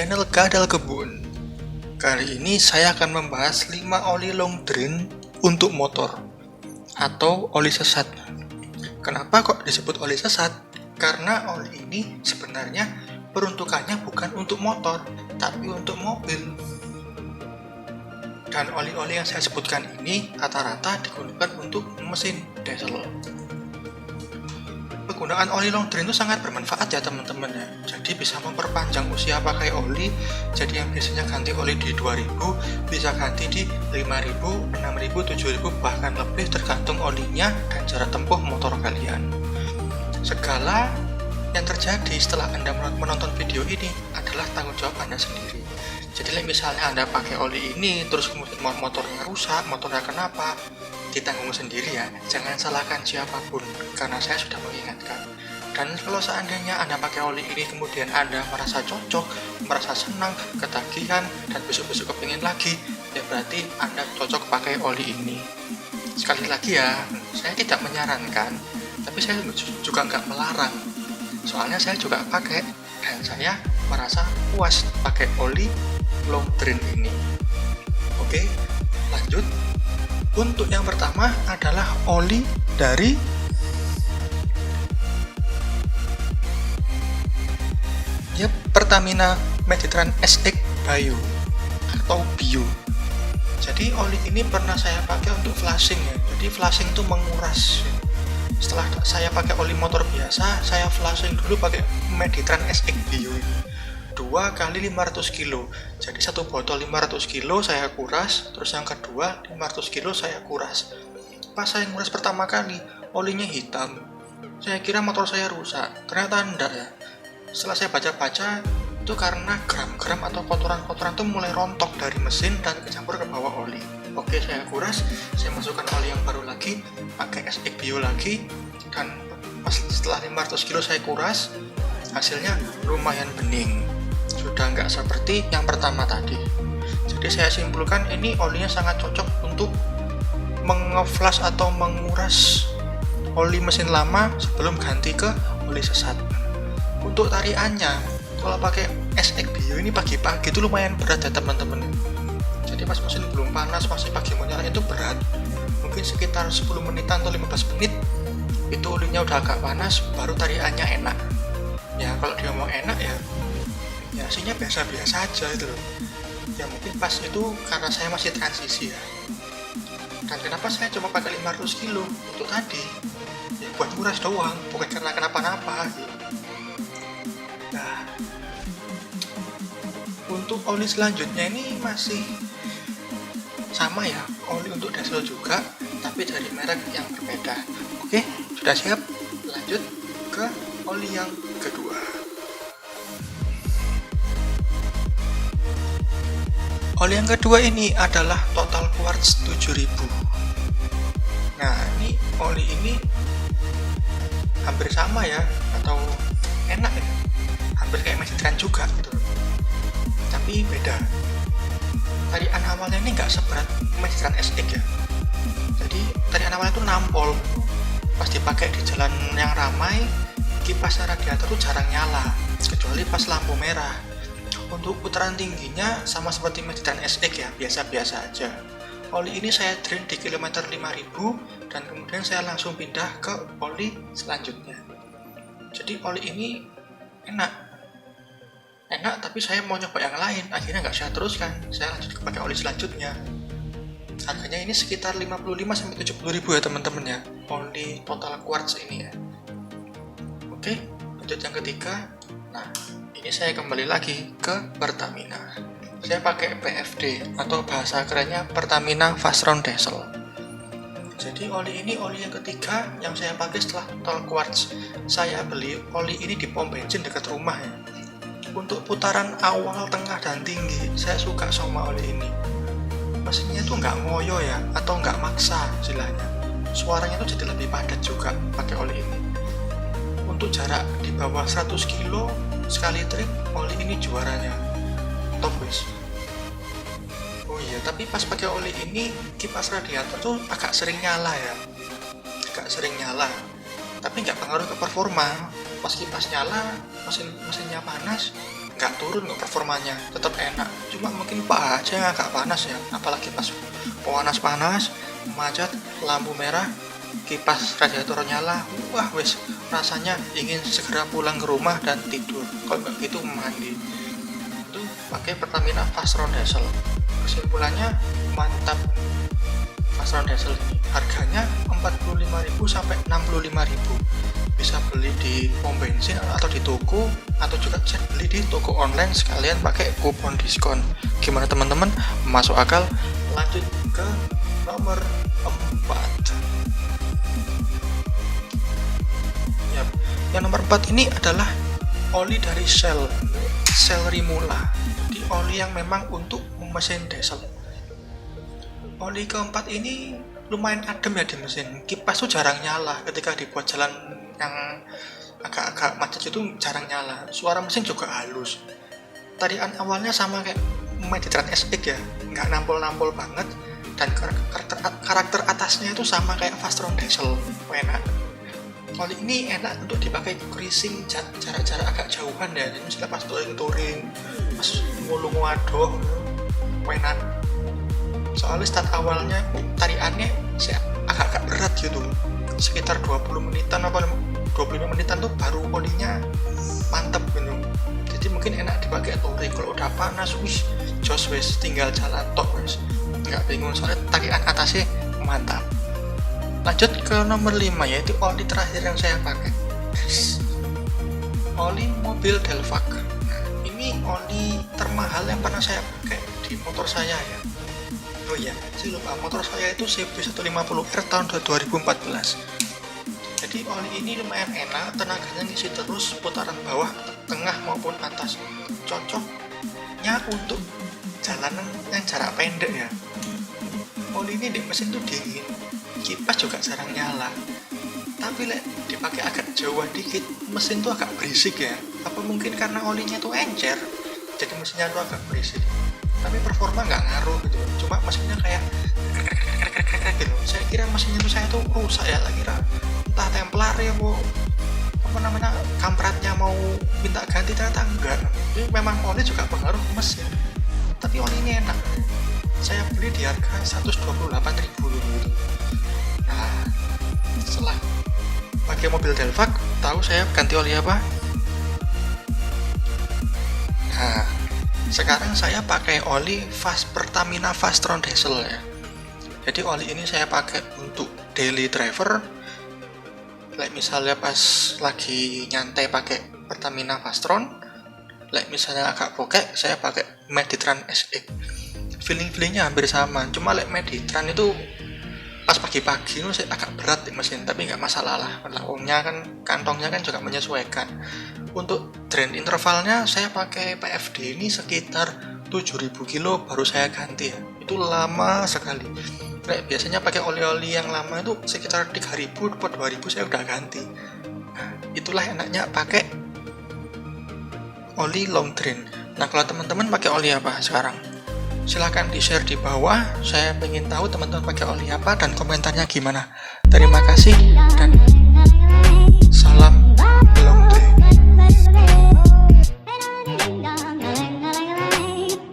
channel Kadal Kebun. Kali ini saya akan membahas 5 oli long drain untuk motor atau oli sesat. Kenapa kok disebut oli sesat? Karena oli ini sebenarnya peruntukannya bukan untuk motor, tapi untuk mobil. Dan oli-oli yang saya sebutkan ini rata-rata digunakan untuk mesin diesel. Penggunaan oli long drain itu sangat bermanfaat ya teman-teman ya. Jadi bisa memperpanjang usia pakai oli. Jadi yang biasanya ganti oli di 2000 bisa ganti di 5000, 6000, 7000 bahkan lebih tergantung olinya dan jarak tempuh motor kalian. Segala yang terjadi setelah Anda menonton video ini adalah tanggung jawab Anda sendiri. Jadi misalnya Anda pakai oli ini terus kemudian motornya rusak, motornya kenapa, ditanggung sendiri ya, jangan salahkan siapapun karena saya sudah mengingatkan. Dan kalau seandainya Anda pakai oli ini kemudian Anda merasa cocok, merasa senang, ketagihan, dan besok-besok kepingin lagi, ya berarti Anda cocok pakai oli ini. Sekali lagi ya, saya tidak menyarankan, tapi saya juga nggak melarang. Soalnya saya juga pakai dan saya merasa puas pakai oli long drain ini. Oke, lanjut. Untuk yang pertama adalah oli dari Pertamina Mediterranean SX Bio atau Bio. Jadi oli ini pernah saya pakai untuk flashing ya. Jadi flashing itu menguras. Setelah saya pakai oli motor biasa, saya flashing dulu pakai Mediterranean SX Bio ini. 2 kali 500 kilo. Jadi satu botol 500 kilo saya kuras, terus yang kedua 500 kilo saya kuras. Pas saya nguras pertama kali, olinya hitam. Saya kira motor saya rusak, ternyata enggak ya. Setelah saya baca-baca, itu karena gram-gram atau kotoran-kotoran itu mulai rontok dari mesin dan kecampur ke bawah oli. Oke, saya kuras, saya masukkan oli yang baru lagi, pakai SX Bio lagi, dan setelah 500 kilo saya kuras, hasilnya lumayan bening. Sudah nggak seperti yang pertama tadi. Jadi saya simpulkan ini olinya sangat cocok untuk mengeflash atau menguras oli mesin lama sebelum ganti ke oli sesat. Untuk tariannya, kalau pakai SX Bio ini pagi-pagi itu lumayan berat ya teman-teman. Jadi pas mesin belum panas, masih pagi mau nyala itu berat. Mungkin sekitar 10 menitan atau 15 menit itu olinya udah agak panas, baru tariannya enak. Ya kalau dia mau enak ya hasilnya biasa-biasa aja itu loh. Ya mungkin pas itu karena saya masih transisi ya. Dan kenapa saya cuma pakai 500 kilo untuk tadi? Ya buat nguras doang, bukan karena kenapa-napa gitu. Nah, untuk oli selanjutnya ini masih sama ya, oli untuk diesel juga, tapi dari merek yang berbeda. Oke, sudah siap? Lanjut ke oli yang kedua. Oli yang kedua ini adalah Total Quartz 7000. Nah, ini oli ini hampir sama ya, atau enak ya, hampir kayak Mediterranean juga gitu. Tapi beda. Tarian awalnya ini nggak seberat Mediterranean SX ya. Jadi tarian awalnya itu nampol. Pas dipakai di jalan yang ramai, kipas radiator itu jarang nyala, kecuali pas lampu merah. Untuk putaran tingginya sama seperti Mediterranean SX ya, biasa-biasa aja. Oli ini saya drain di kilometer 5000 dan kemudian saya langsung pindah ke oli selanjutnya. Jadi oli ini enak, tapi saya mau nyoba yang lain, akhirnya nggak saya teruskan, saya lanjut pakai oli selanjutnya. Harganya ini sekitar 55-70 ribu ya teman-teman ya, oli Total Quartz ini ya. Oke, lanjut yang ketiga. Nah, ini saya kembali lagi ke Pertamina. Saya pakai PFD atau bahasa kerennya Pertamina Fast Round Diesel. Jadi oli ini oli yang ketiga yang saya pakai setelah Total Quartz. Saya beli oli ini di pom bensin dekat rumah ya. Untuk putaran awal, tengah, dan tinggi, saya suka sama oli ini. Mesinnya tuh nggak ngoyo ya, atau nggak maksa istilahnya. Suaranya tuh jadi lebih padat juga pakai oli ini. Untuk jarak di bawah 100 kilo sekali trip, oli ini juaranya. Top wis. Oh iya, tapi pas pakai oli ini kipas radiator tuh agak sering nyala ya. Tapi nggak pengaruh ke performa. Pas kipas nyala, mesinnya panas, nggak turun kok performanya, tetap enak. Cuma mungkin paha aja yang agak panas ya, apalagi pas panas-panas, macet, lampu merah, kipas radiator nyala, wah wes rasanya ingin segera pulang ke rumah dan tidur. Kalau nggak gitu mandi. Itu pakai Pertamina Fastron Diesel. Kesimpulannya mantap. Fastron Diesel ini harganya 45.000 sampai 65.000. Bisa beli di pom bensin atau di toko, atau juga bisa beli di toko online sekalian pakai kupon diskon. Gimana teman-teman? Masuk akal? Lanjut ke nomor 4. Yap. Yang nomor 4 ini adalah oli dari Shell Rimula. Jadi oli yang memang untuk mesin diesel. Oli keempat ini lumayan adem ya di mesin. Kipas tuh jarang nyala ketika dibuat jalan yang agak-agak macet itu, jarang nyala. Suara mesin juga halus. Tarian awalnya sama kayak Meditran SX ya, nggak nampol-nampol banget. Dan karakter atasnya itu sama kayak Fastron Diesel, enak. Oli ini enak untuk dipakai cruising jarak-jarak agak jauhan ya. Jadi misalnya pas touring, pas ngulung waduh, enak. Soalnya start awalnya tariannya agak-agak berat gitu, sekitar 20 menitan apa 25 menitan tuh baru olinya mantep gitu. Jadi mungkin enak dipakai touring. Kalau udah panas jos wes tinggal jalan tok wes, nggak bingung soalnya tarian atasnya mantap. Lanjut ke nomor 5, yaitu oli terakhir yang saya pakai, oli mobil Delvac. Ini oli termahal yang pernah saya pakai di motor saya ya. Oh iya, saya lupa, motor saya itu CB150R tahun 2014. Jadi oli ini lumayan enak, tenaganya ngisi terus putaran bawah, tengah maupun atas. Cocoknya untuk jalanan yang jarak pendek ya. Oli ini di mesin tuh dingin, kipas juga jarang nyala. Tapi dipakai agak jauhan dikit, mesin tuh agak berisik ya. Apa mungkin karena olinya tuh encer, jadi mesinnya tuh agak berisik. Tapi performa nggak ngaruh gitu, cuma mesinnya kayak gitu. Saya kira mesinnya tuh saya tuh rusak ya, lagi kira entah templar ya kampratnya mau minta ganti, ternyata enggak. Jadi memang oli juga pengaruh ke mesin. Tapi oli ini enak, saya beli di harga 128.000 gitu. Nah, setelah pakai mobil Delvac, tahu saya ganti oli apa? Nah, sekarang saya pakai oli Pertamina Fastron Diesel ya. Jadi oli ini saya pakai untuk daily driver. Misalnya pas lagi nyantai pakai Pertamina Fastron. Misalnya agak bokek, saya pakai Meditran SX. Feeling-feelingnya hampir sama. Cuma Meditran itu pas pagi-pagi itu saya agak berat di mesin, tapi nggak masalah lah. Kantongnya kan juga menyesuaikan. Untuk drain intervalnya saya pakai PFD ini sekitar 7.000 kilo baru saya ganti ya. Itu lama sekali. Biasanya pakai oli-oli yang lama itu sekitar 3.000 atau 2.000 saya udah ganti. Nah, itulah enaknya pakai oli long drain. Nah, kalau teman-teman pakai oli apa sekarang? Silahkan di-share di bawah. Saya pengen tahu teman-teman pakai oli apa dan komentarnya gimana. Terima kasih dan salam long drain.